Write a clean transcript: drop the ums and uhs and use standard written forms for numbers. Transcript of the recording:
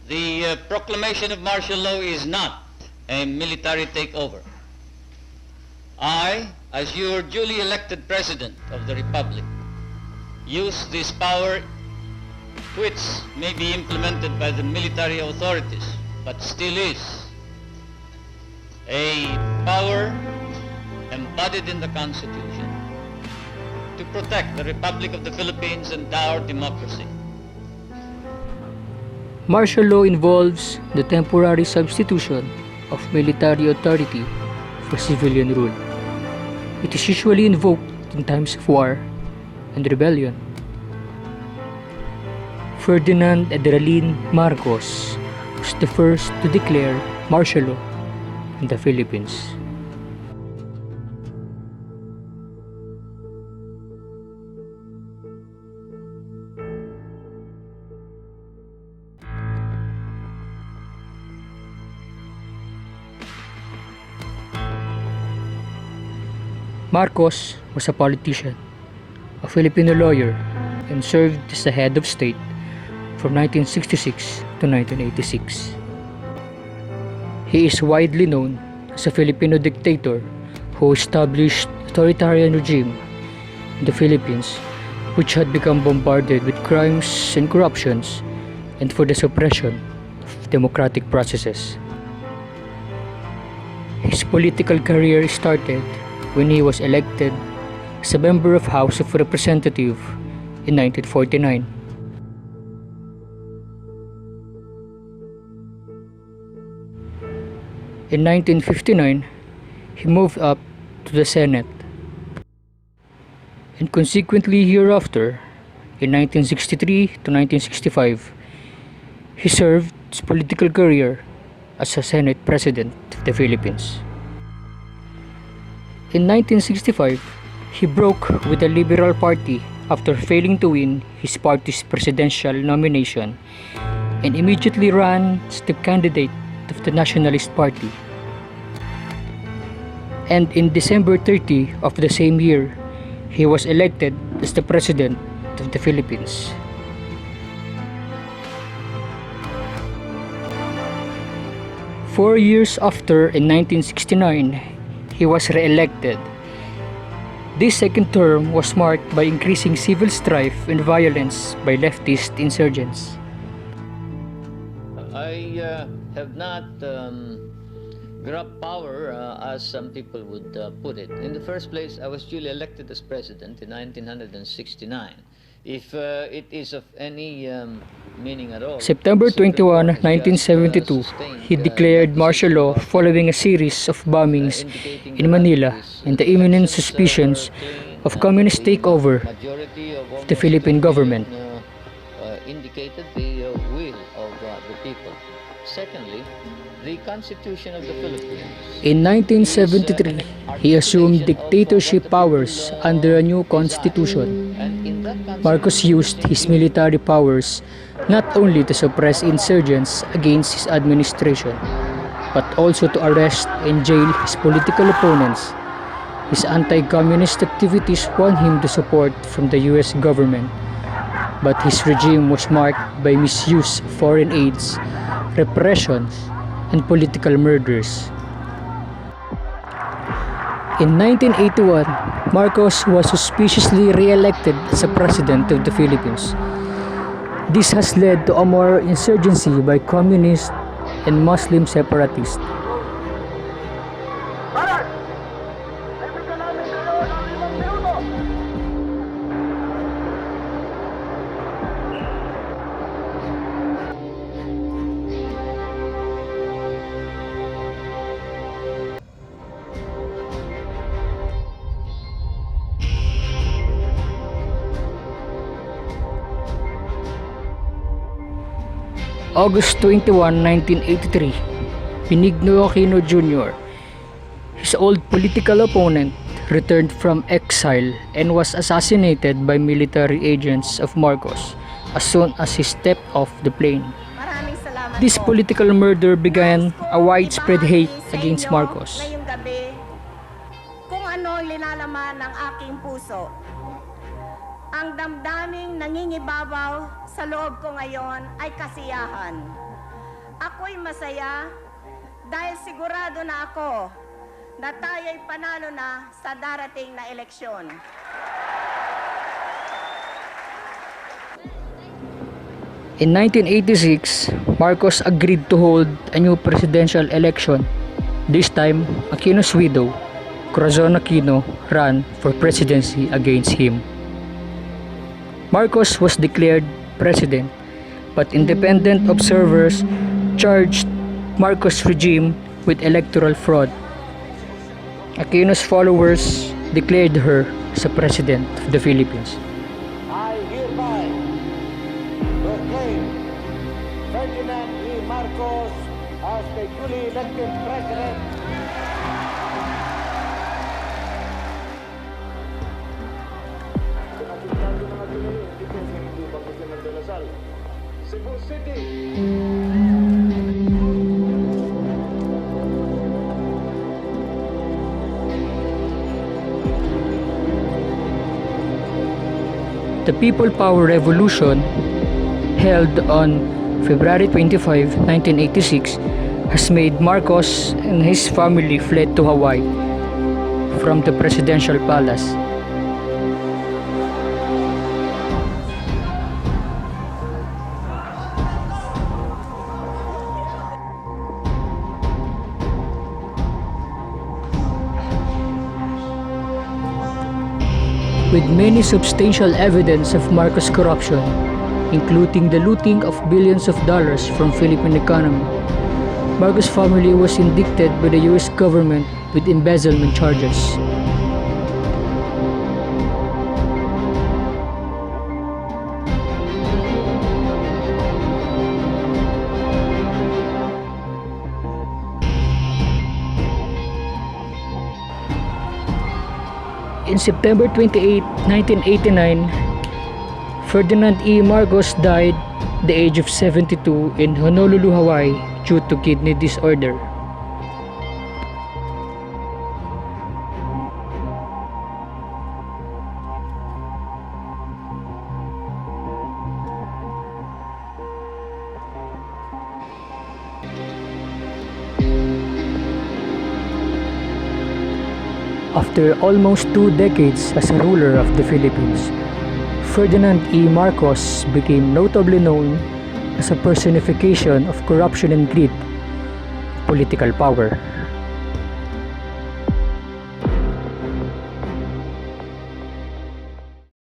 The proclamation of martial law is not a military takeover. I, as your duly elected President of the Republic, use this power which may be implemented by the military authorities, but still is a power embodied in the Constitution to protect the Republic of the Philippines and our democracy. Martial law involves the temporary substitution of military authority for civilian rule. It is usually invoked in times of war and rebellion. Ferdinand Adralin Marcos was the first to declare martial law in the Philippines. Marcos was a politician, a Filipino lawyer, and served as the head of state from 1966 to 1986. He is widely known as a Filipino dictator who established authoritarian regime in the Philippines, which had become bombarded with crimes and corruptions, and for the suppression of democratic processes. His political career started when he was elected as a member of House of Representatives in 1949. In 1959, he moved up to the Senate, and consequently hereafter, in 1963 to 1965, he served his political career as a Senate President of the Philippines. In 1965, he broke with the Liberal Party after failing to win his party's presidential nomination and immediately ran as the candidate of the Nationalist Party. And in December 30 of the same year, he was elected as the President of the Philippines. Four years after, in 1969, he was re-elected. This second term was marked by increasing civil strife and violence by leftist insurgents. I have not grabbed power as some people would put it. In the first place, I was duly elected as president in 1969. If it is of any meaning at all. September 21, 1972, he declared martial law following a series of bombings in Manila and the imminent suspicions of communist takeover of the Philippine government. Indicated the will of the people. Secondly, the Constitution of the Philippines. In 1973, he assumed dictatorship powers under a new constitution. Marcos used his military powers not only to suppress insurgents against his administration, but also to arrest and jail his political opponents. His anti-communist activities won him the support from the US government, but his regime was marked by misuse of foreign aids, repressions, and political murders. In 1981, Marcos was suspiciously re-elected as a president of the Philippines. This has led to a more insurgency by communist and Muslim separatists. August 21, 1983, Benigno Aquino Jr., his old political opponent, returned from exile and was assassinated by military agents of Marcos as soon as he stepped off the plane. This political murder began a widespread hate against Marcos. Ngayong gabi, kung ano linalaman ng aking puso. Ang damdaming nangingibabaw sa loob ko ngayon ay kasiyahan. Ako'y masaya dahil sigurado na ako na tayo'y panalo na sa darating na eleksyon. In 1986, Marcos agreed to hold a new presidential election. This time, Aquino's widow, Corazon Aquino, ran for presidency against him. Marcos was declared president, but independent observers charged Marcos' regime with electoral fraud. Aquino's followers declared her as a president of the Philippines. I hereby proclaim Ferdinand E. Marcos as the duly elected president. Cebu City. The People Power Revolution, held on February 25, 1986, has made Marcos and his family fled to Hawaii from the presidential palace. With many substantial evidence of Marcos' corruption, including the looting of billions of dollars from Philippine economy, Marcos' family was indicted by the US government with embezzlement charges. In September 28, 1989, Ferdinand E. Marcos died at the age of 72 in Honolulu, Hawaii due to kidney disorder. After almost 2 decades as a ruler of the Philippines, Ferdinand E. Marcos became notably known as a personification of corruption and greed, political power.